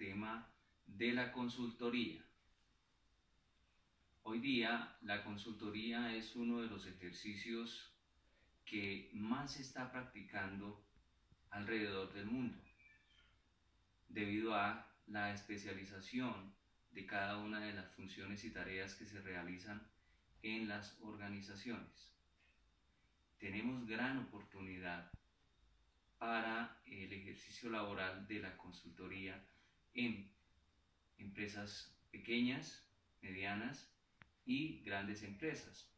tema de la consultoría. Hoy día la consultoría es uno de los ejercicios que más se está practicando alrededor del mundo, debido a la especialización de cada una de las funciones y tareas que se realizan en las organizaciones. Tenemos gran oportunidad para el ejercicio laboral de la consultoría en empresas pequeñas, medianas y grandes empresas.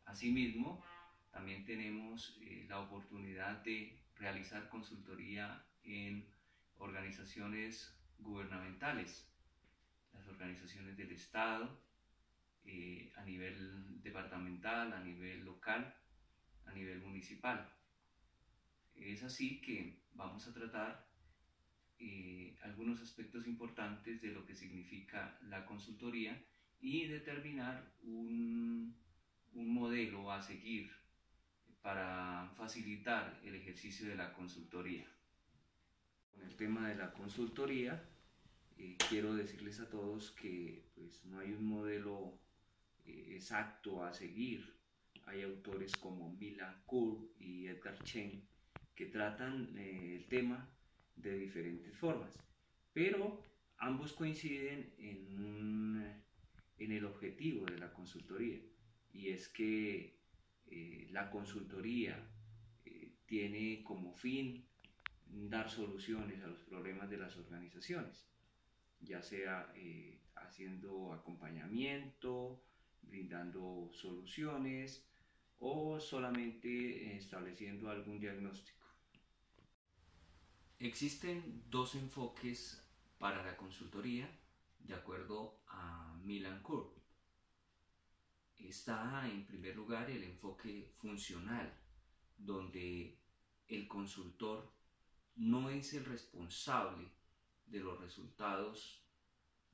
Asimismo, también tenemos la oportunidad de realizar consultoría en organizaciones gubernamentales, las organizaciones del Estado, a nivel departamental, a nivel local, a nivel municipal. Es así que vamos a tratar algunos aspectos importantes de lo que significa la consultoría y determinar un modelo a seguir para facilitar el ejercicio de la consultoría. Con el tema de la consultoría, quiero decirles a todos que pues, no hay un modelo exacto a seguir. Hay autores como Milan Kur y Edgar Schein que tratan el tema de diferentes formas, pero ambos coinciden en el objetivo de la consultoría, y es que la consultoría tiene como fin dar soluciones a los problemas de las organizaciones, ya sea haciendo acompañamiento, brindando soluciones o solamente estableciendo algún diagnóstico. Existen dos enfoques para la consultoría, de acuerdo a Milan Kur. Está en primer lugar el enfoque funcional, donde el consultor no es el responsable de los resultados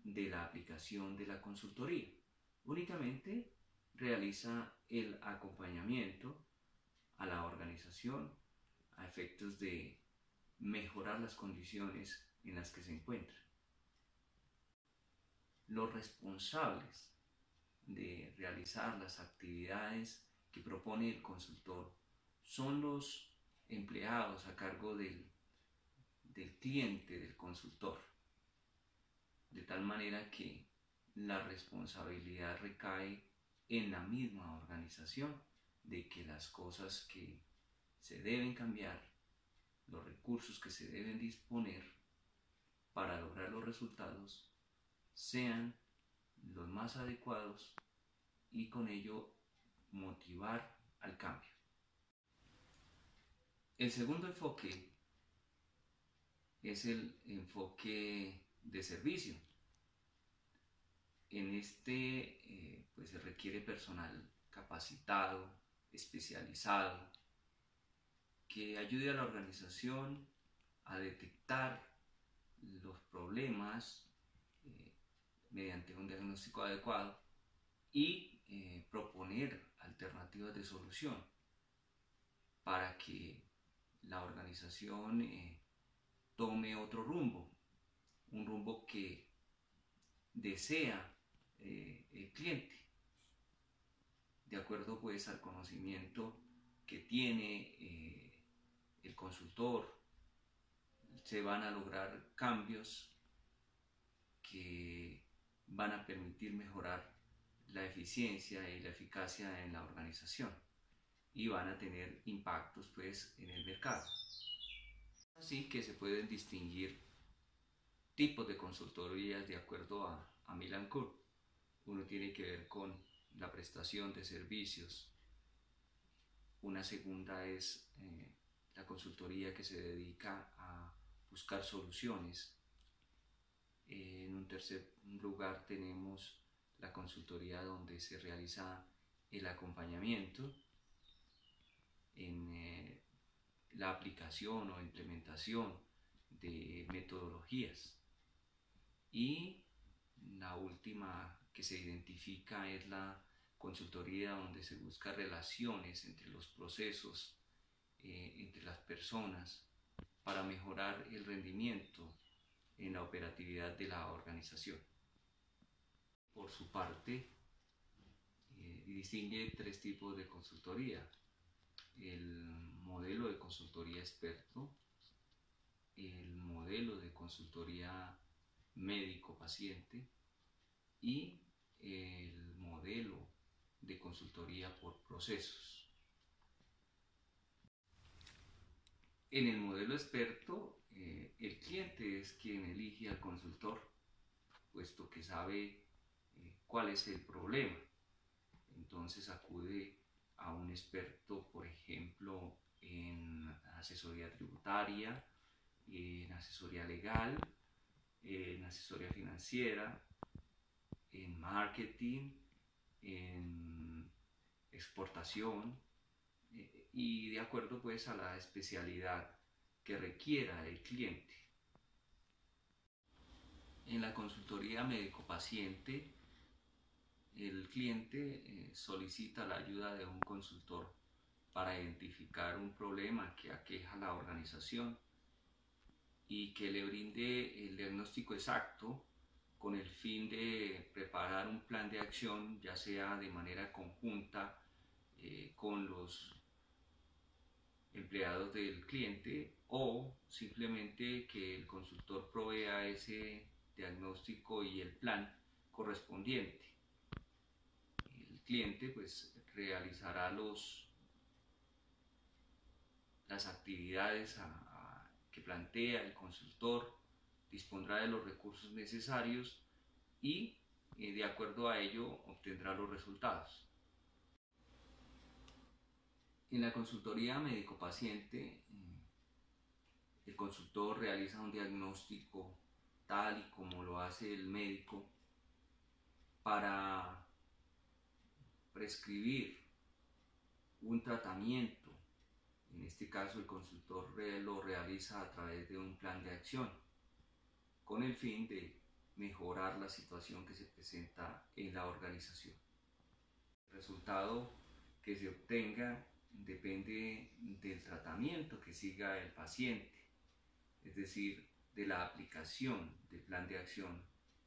de la aplicación de la consultoría. Únicamente realiza el acompañamiento a la organización a efectos de mejorar las condiciones en las que se encuentra. Los responsables de realizar las actividades que propone el consultor son los empleados a cargo del cliente del consultor, de tal manera que la responsabilidad recae en la misma organización de que las cosas que se deben cambiar, los recursos que se deben disponer para lograr los resultados, sean los más adecuados y con ello motivar al cambio. El segundo enfoque es el enfoque de servicio. En este pues se requiere personal capacitado, especializado, que ayude a la organización a detectar los problemas mediante un diagnóstico adecuado y proponer alternativas de solución para que la organización tome otro rumbo, un rumbo que desea el cliente, de acuerdo pues al conocimiento que tiene el consultor. Se van a lograr cambios que van a permitir mejorar la eficiencia y la eficacia en la organización y van a tener impactos pues en el mercado. Así que se pueden distinguir tipos de consultorías de acuerdo a Milan Kur. Uno tiene que ver con la prestación de servicios. Una segunda es la consultoría que se dedica a buscar soluciones. En un tercer lugar tenemos la consultoría donde se realiza el acompañamiento en la aplicación o implementación de metodologías. Y la última que se identifica es la consultoría donde se busca relaciones entre los procesos, entre las personas, para mejorar el rendimiento en la operatividad de la organización. Por su parte, distingue tres tipos de consultoría: el modelo de consultoría experto, el modelo de consultoría médico-paciente y el modelo de consultoría por procesos. En el modelo experto, el cliente es quien elige al consultor, puesto que sabe cuál es el problema. Entonces acude a un experto, por ejemplo, en asesoría tributaria, en asesoría legal, en asesoría financiera, en marketing, en exportación, y de acuerdo pues a la especialidad que requiera el cliente. En la consultoría médico-paciente, el cliente solicita la ayuda de un consultor para identificar un problema que aqueja a la organización y que le brinde el diagnóstico exacto con el fin de preparar un plan de acción, ya sea de manera conjunta con los empleados del cliente, o simplemente que el consultor provea ese diagnóstico y el plan correspondiente. El cliente pues realizará las actividades que plantea el consultor, dispondrá de los recursos necesarios y de acuerdo a ello obtendrá los resultados. En la consultoría médico-paciente, el consultor realiza un diagnóstico tal y como lo hace el médico para prescribir un tratamiento. En este caso, el consultor lo realiza a través de un plan de acción con el fin de mejorar la situación que se presenta en la organización. El resultado que se obtenga depende del tratamiento que siga el paciente, es decir, de la aplicación del plan de acción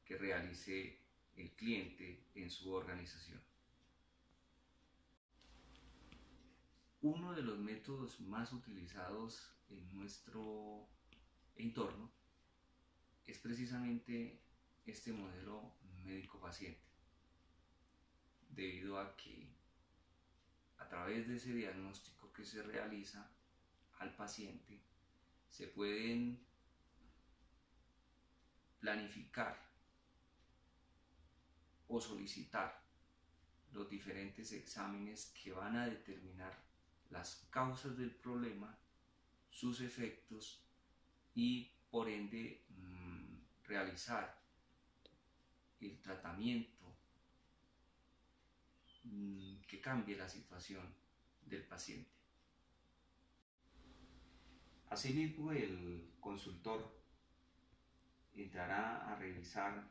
que realice el cliente en su organización. Uno de los métodos más utilizados en nuestro entorno es precisamente este modelo médico-paciente, debido a que a través de ese diagnóstico que se realiza al paciente se pueden planificar o solicitar los diferentes exámenes que van a determinar las causas del problema, sus efectos y por ende realizar el tratamiento que cambie la situación del paciente. Asimismo, el consultor entrará a revisar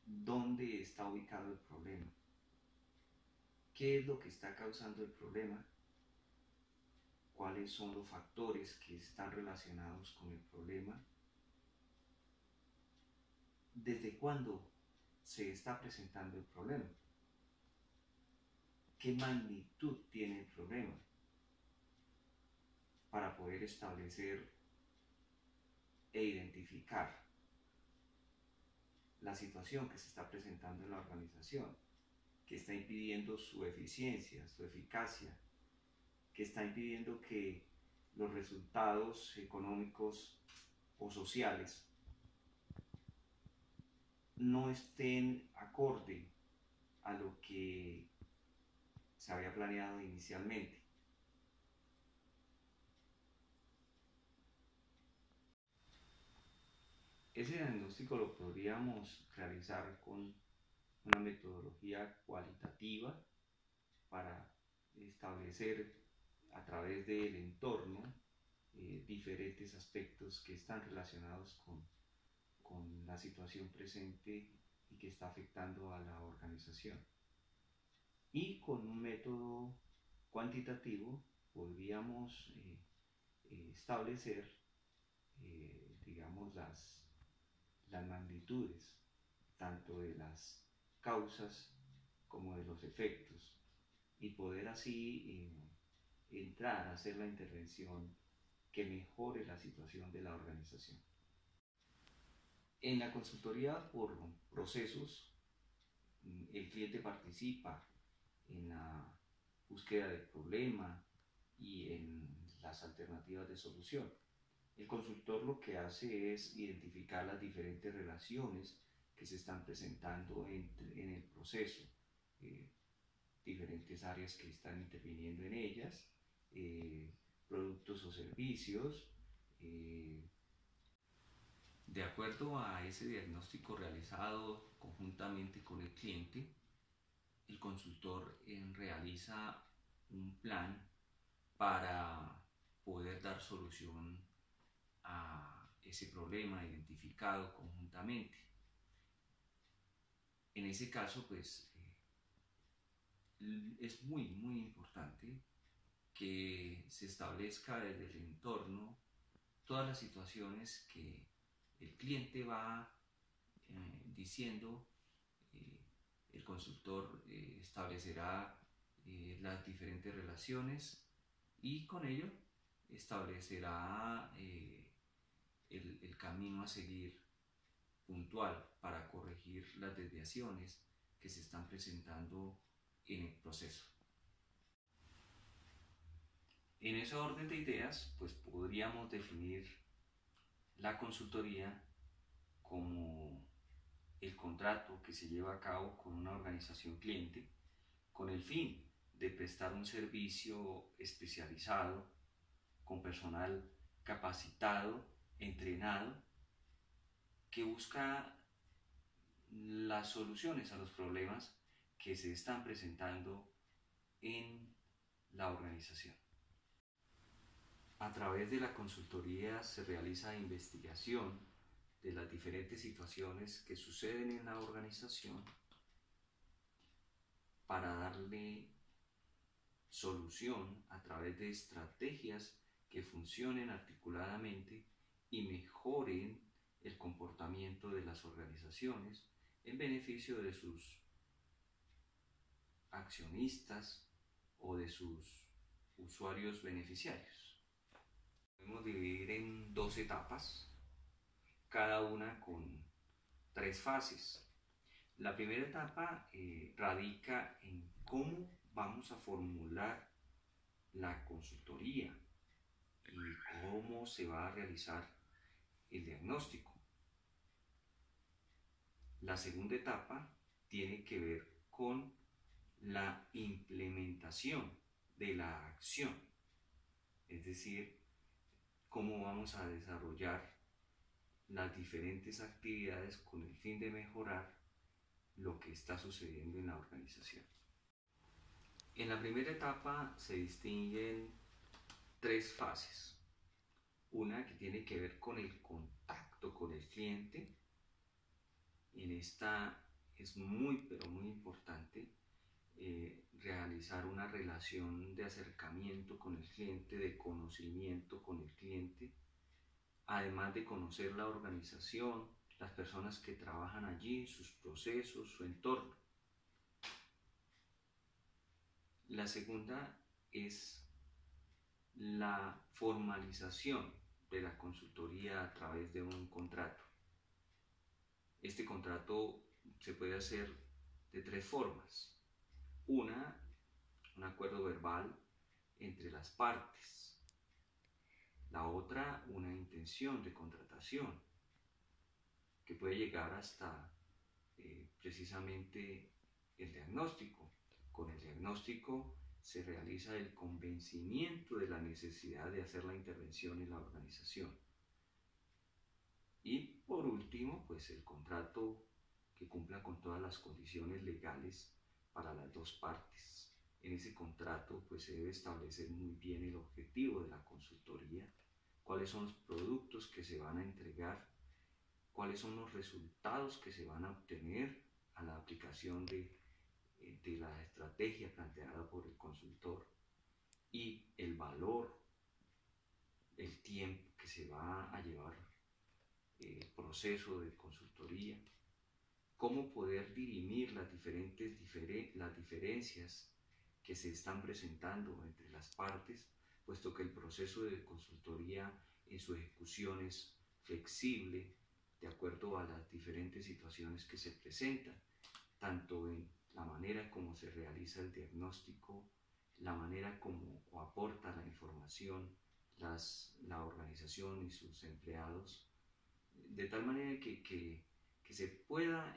dónde está ubicado el problema, qué es lo que está causando el problema, cuáles son los factores que están relacionados con el problema, desde cuándo se está presentando el problema, qué magnitud tiene el problema, para poder establecer e identificar la situación que se está presentando en la organización, que está impidiendo su eficiencia, su eficacia, que está impidiendo que los resultados económicos o sociales no estén acorde a lo que se había planeado inicialmente. Ese diagnóstico lo podríamos realizar con una metodología cualitativa para establecer a través del entorno diferentes aspectos que están relacionados con la situación presente y que está afectando a la organización. Y con un método cuantitativo podríamos establecer digamos, las magnitudes, tanto de las causas como de los efectos, y poder así entrar a hacer la intervención que mejore la situación de la organización. En la consultoría por procesos, el cliente participa en la búsqueda del problema y en las alternativas de solución. El consultor lo que hace es identificar las diferentes relaciones que se están presentando en el proceso, eh, diferentes áreas que están interviniendo en ellas, productos o servicios. De acuerdo a ese diagnóstico realizado conjuntamente con el cliente, el consultor realiza un plan para poder dar solución a ese problema identificado conjuntamente. En ese caso, pues, es muy importante que se establezca desde el entorno todas las situaciones que el cliente va diciendo. El consultor establecerá las diferentes relaciones y con ello establecerá el camino a seguir puntual para corregir las desviaciones que se están presentando en el proceso. En ese orden de ideas, pues podríamos definir la consultoría como el contrato que se lleva a cabo con una organización cliente con el fin de prestar un servicio especializado con personal capacitado, entrenado, que busca las soluciones a los problemas que se están presentando en la organización. A través de la consultoría se realiza investigación de las diferentes situaciones que suceden en la organización para darle solución a través de estrategias que funcionen articuladamente y mejoren el comportamiento de las organizaciones en beneficio de sus accionistas o de sus usuarios beneficiarios. Podemos dividir en 2 etapas, cada una con 3 fases. La primera etapa radica en cómo vamos a formular la consultoría y cómo se va a realizar el diagnóstico. La segunda etapa tiene que ver con la implementación de la acción, es decir, cómo vamos a desarrollar las diferentes actividades con el fin de mejorar lo que está sucediendo en la organización. En la primera etapa se distinguen 3 fases. Una que tiene que ver con el contacto con el cliente. En esta es muy importante realizar una relación de acercamiento con el cliente, de conocimiento con el cliente, además de conocer la organización, las personas que trabajan allí, sus procesos, su entorno. La segunda es la formalización de la consultoría a través de un contrato. Este contrato se puede hacer de 3 formas. Una, un acuerdo verbal entre las partes. La otra, una intención de contratación, que puede llegar hasta precisamente el diagnóstico. Con el diagnóstico se realiza el convencimiento de la necesidad de hacer la intervención en la organización. Y por último, pues el contrato que cumpla con todas las condiciones legales para las 2 partes. En ese contrato pues se debe establecer muy bien el objetivo de la consultoría, cuáles son los productos que se van a entregar, cuáles son los resultados que se van a obtener a la aplicación de la estrategia planteada por el consultor y el valor, el tiempo que se va a llevar proceso de consultoría, cómo poder dirimir las diferencias que se están presentando entre las partes, puesto que el proceso de consultoría en su ejecución es flexible de acuerdo a las diferentes situaciones que se presentan, tanto en la manera como se realiza el diagnóstico, la manera como aporta la información la organización y sus empleados, de tal manera que se pueda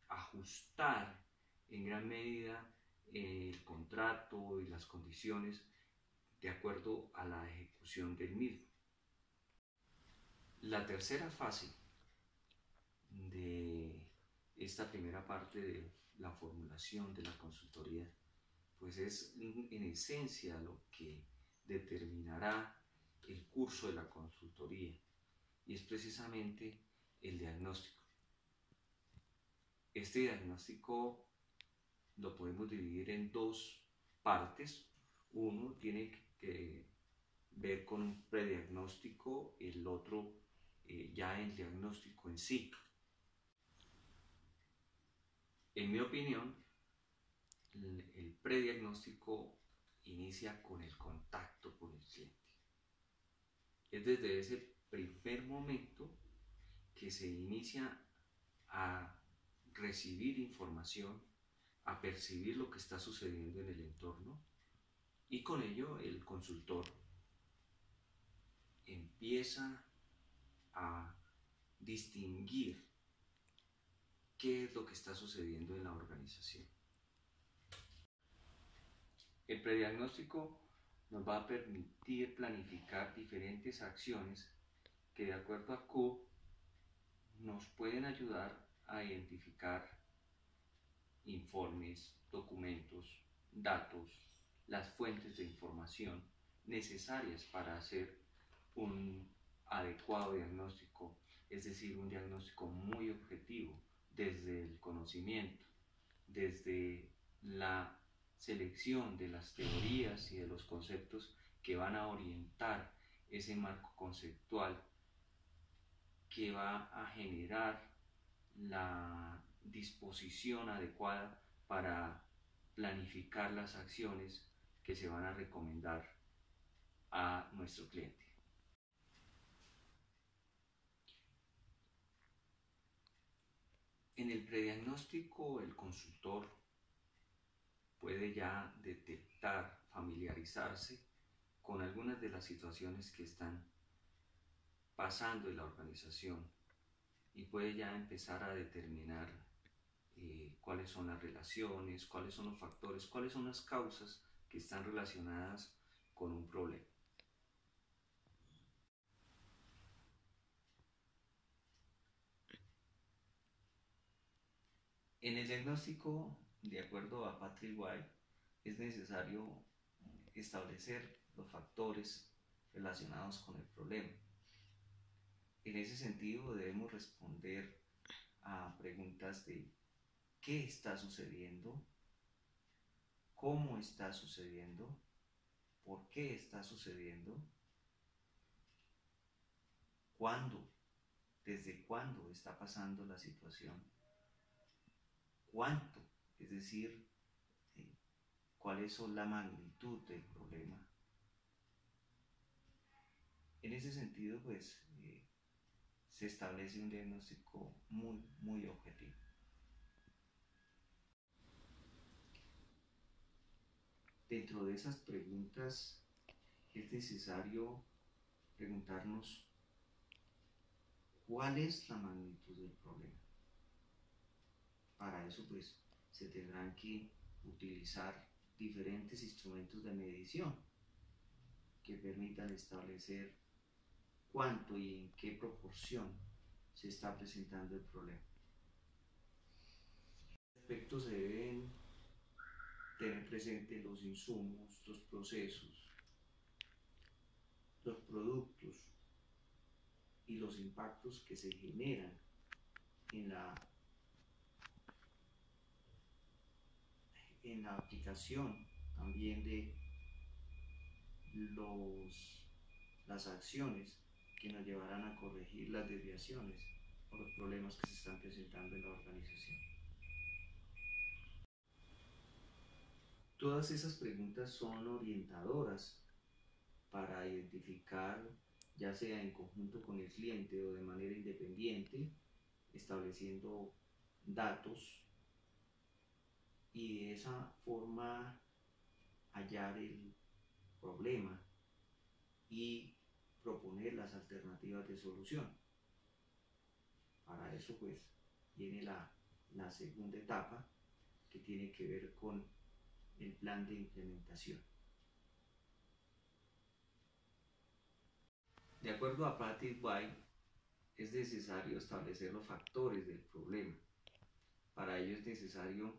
ajustar en gran medida el contrato y las condiciones de acuerdo a la ejecución del mismo. La tercera fase de esta primera parte de la formulación de la consultoría, pues es en esencia lo que determinará el curso de la consultoría, y es precisamente el diagnóstico. Este diagnóstico lo podemos dividir en dos partes. Uno tiene que ver con un prediagnóstico, el otro ya el diagnóstico en sí. En mi opinión, el prediagnóstico inicia con el contacto con el cliente. Es desde ese primer momento que se inicia a recibir información, a percibir lo que está sucediendo en el entorno, y con ello el consultor empieza a distinguir qué es lo que está sucediendo en la organización. El prediagnóstico nos va a permitir planificar diferentes acciones que, de acuerdo a Q, nos pueden ayudar a identificar informes, documentos, datos, las fuentes de información necesarias para hacer un adecuado diagnóstico, es decir, un diagnóstico muy objetivo desde el conocimiento, desde la selección de las teorías y de los conceptos que van a orientar ese marco conceptual que va a generar la disposición adecuada para planificar las acciones que se van a recomendar a nuestro cliente. En el prediagnóstico, el consultor puede ya detectar, familiarizarse con algunas de las situaciones que están pasando en la organización, y puede ya empezar a determinar cuáles son las relaciones, cuáles son los factores, cuáles son las causas que están relacionadas con un problema. En el diagnóstico, de acuerdo a Patrick White, es necesario establecer los factores relacionados con el problema. En ese sentido, debemos responder a preguntas de ¿qué está sucediendo? ¿Cómo está sucediendo? ¿Por qué está sucediendo? ¿Cuándo? ¿Desde cuándo está pasando la situación? ¿Cuánto? Es decir, ¿cuál es la magnitud del problema? En ese sentido, pues, se establece un diagnóstico muy objetivo. Dentro de esas preguntas es necesario preguntarnos cuál es la magnitud del problema. Para eso, pues, se tendrán que utilizar diferentes instrumentos de medición que permitan establecer cuánto y en qué proporción se está presentando el problema. Aspectos se deben tener presente: los insumos, los procesos, los productos y los impactos que se generan en la aplicación también de las acciones que nos llevarán a corregir las desviaciones o los problemas que se están presentando en la organización. Todas esas preguntas son orientadoras para identificar, ya sea en conjunto con el cliente o de manera independiente, estableciendo datos y de esa forma hallar el problema y proponer las alternativas de solución. Para eso pues viene la segunda etapa, que tiene que ver con el plan de implementación. De acuerdo a Practice White, es necesario establecer los factores del problema. Para ello es necesario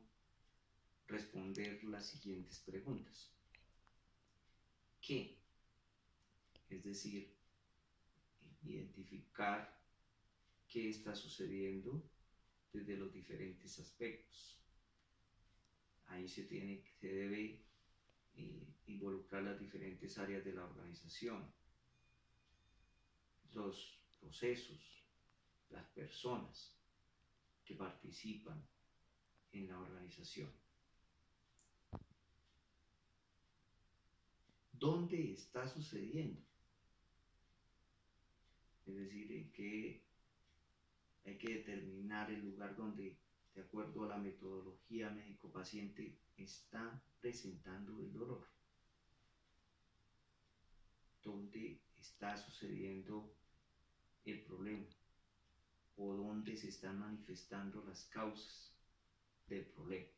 responder las siguientes preguntas. ¿Qué? Es decir, identificar qué está sucediendo desde los diferentes aspectos. Ahí se debe involucrar las diferentes áreas de la organización, los procesos, las personas que participan en la organización. ¿Dónde está sucediendo? Es decir, en qué hay que determinar el lugar donde, de acuerdo a la metodología médico-paciente, está presentando el dolor. ¿Dónde está sucediendo el problema? ¿O dónde se están manifestando las causas del problema?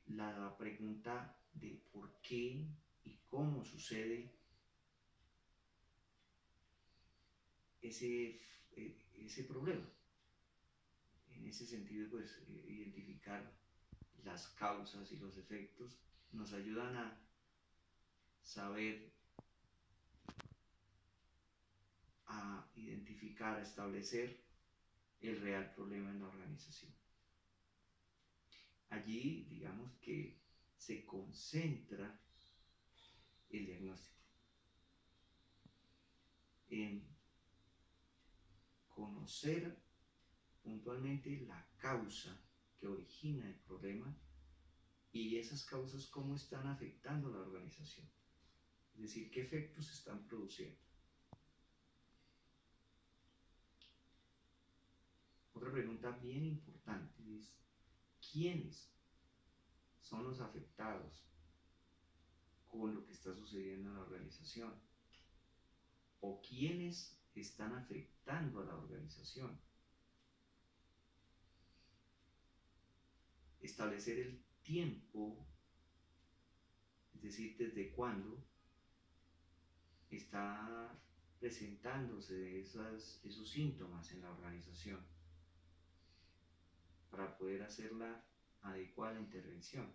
La pregunta de por qué y cómo sucede ese problema. En ese sentido, pues, identificar las causas y los efectos nos ayudan a saber, a identificar, a establecer el real problema en la organización. Allí, digamos que se concentra el diagnóstico en conocer puntualmente la causa que origina el problema y esas causas cómo están afectando a la organización. Es decir, qué efectos se están produciendo. Otra pregunta bien importante es, ¿quiénes son los afectados con lo que está sucediendo en la organización? ¿O quiénes están afectando a la organización? Establecer el tiempo, es decir, desde cuándo está presentándose esos síntomas en la organización para poder hacer la adecuada intervención.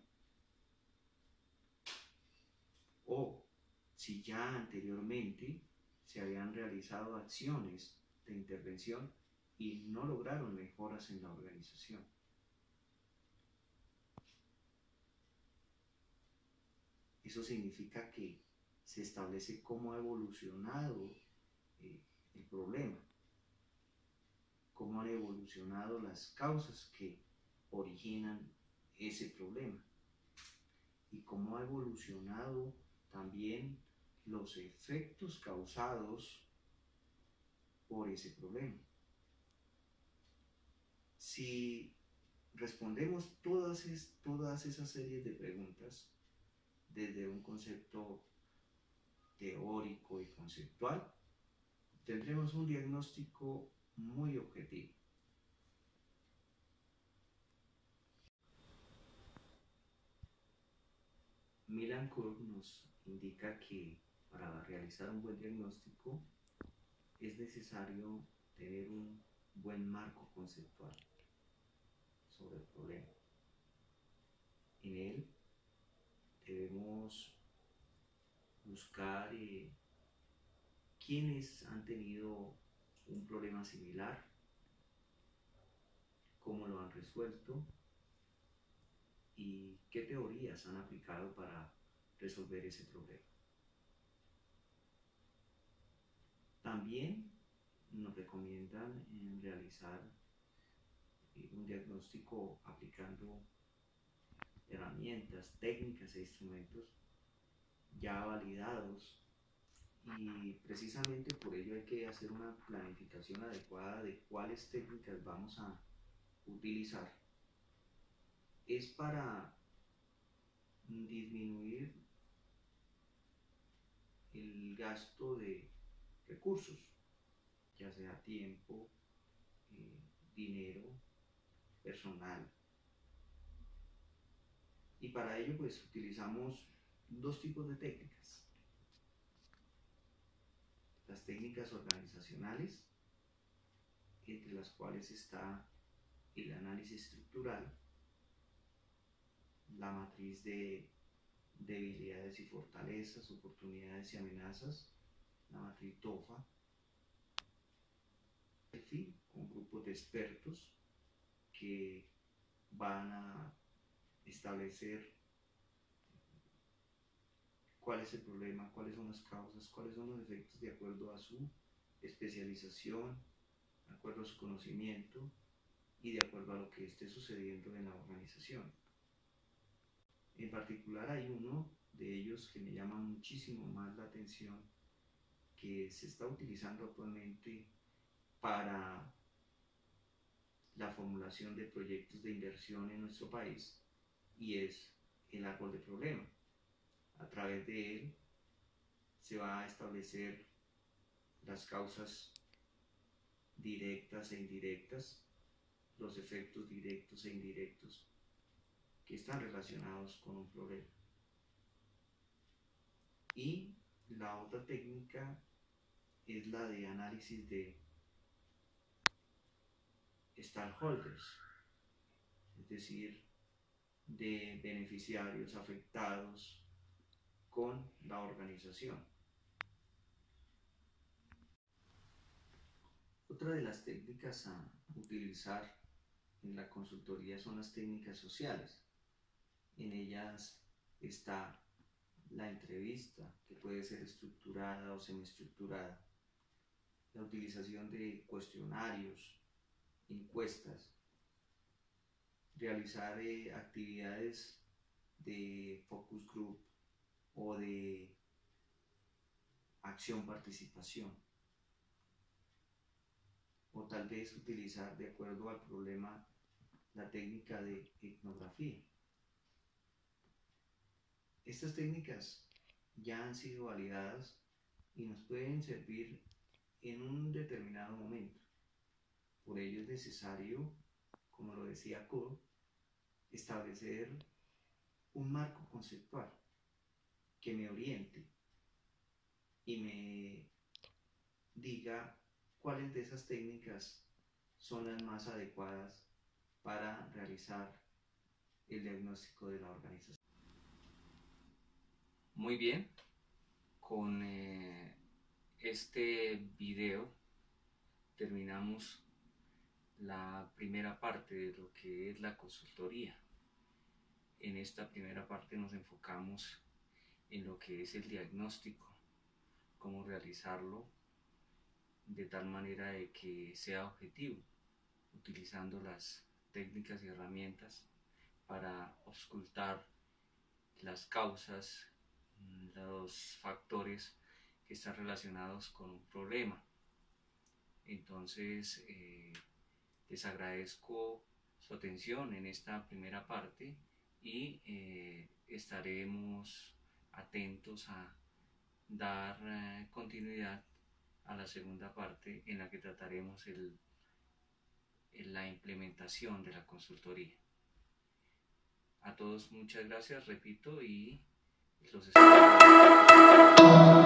O si ya anteriormente se habían realizado acciones de intervención y no lograron mejoras en la organización. Eso significa que se establece cómo ha evolucionado el problema, cómo han evolucionado las causas que originan ese problema y cómo ha evolucionado también los efectos causados por ese problema. Si respondemos todas esas series de preguntas desde un concepto teórico y conceptual, tendremos un diagnóstico muy objetivo. Milland-Cook nos indica que para realizar un buen diagnóstico es necesario tener un buen marco conceptual sobre el problema. En él debemos buscar quiénes han tenido un problema similar, cómo lo han resuelto y qué teorías han aplicado para resolver ese problema. También nos recomiendan realizar un diagnóstico aplicando herramientas, técnicas e instrumentos ya validados, y precisamente por ello hay que hacer una planificación adecuada de cuáles técnicas vamos a utilizar. Es para disminuir el gasto de recursos, ya sea tiempo, dinero, personal. Y para ello pues utilizamos dos tipos de técnicas. Las técnicas organizacionales, entre las cuales está el análisis estructural, la matriz de debilidades y fortalezas, oportunidades y amenazas, la matriz TOFA, con grupos de expertos que van a establecer cuál es el problema, cuáles son las causas, cuáles son los efectos de acuerdo a su especialización, de acuerdo a su conocimiento y de acuerdo a lo que esté sucediendo en la organización. En particular hay uno de ellos que me llama muchísimo más la atención, que se está utilizando actualmente para la formulación de proyectos de inversión en nuestro país, y es el árbol de problema. A través de él se va a establecer las causas directas e indirectas, los efectos directos e indirectos que están relacionados con un problema. Y la otra técnica es la de análisis de stakeholders, es decir, de beneficiarios afectados con la organización. Otra de las técnicas a utilizar en la consultoría son las técnicas sociales. En ellas está la entrevista, que puede ser estructurada o semiestructurada, la utilización de cuestionarios, encuestas, realizar actividades de focus group o de acción-participación, o tal vez utilizar, de acuerdo al problema, la técnica de etnografía. Estas técnicas ya han sido validadas y nos pueden servir en un determinado momento. Por ello es necesario, como lo decía Kuhn, establecer un marco conceptual que me oriente y me diga cuáles de esas técnicas son las más adecuadas para realizar el diagnóstico de la organización. Muy bien, con este video terminamos la primera parte de lo que es la consultoría. En esta primera parte nos enfocamos en lo que es el diagnóstico, cómo realizarlo de tal manera de que sea objetivo, utilizando las técnicas y herramientas para auscultar las causas, los factores que están relacionados con un problema. Entonces, les agradezco su atención en esta primera parte y estaremos atentos a dar continuidad a la segunda parte, en la que trataremos la implementación de la consultoría. A todos muchas gracias, repito, y los espero.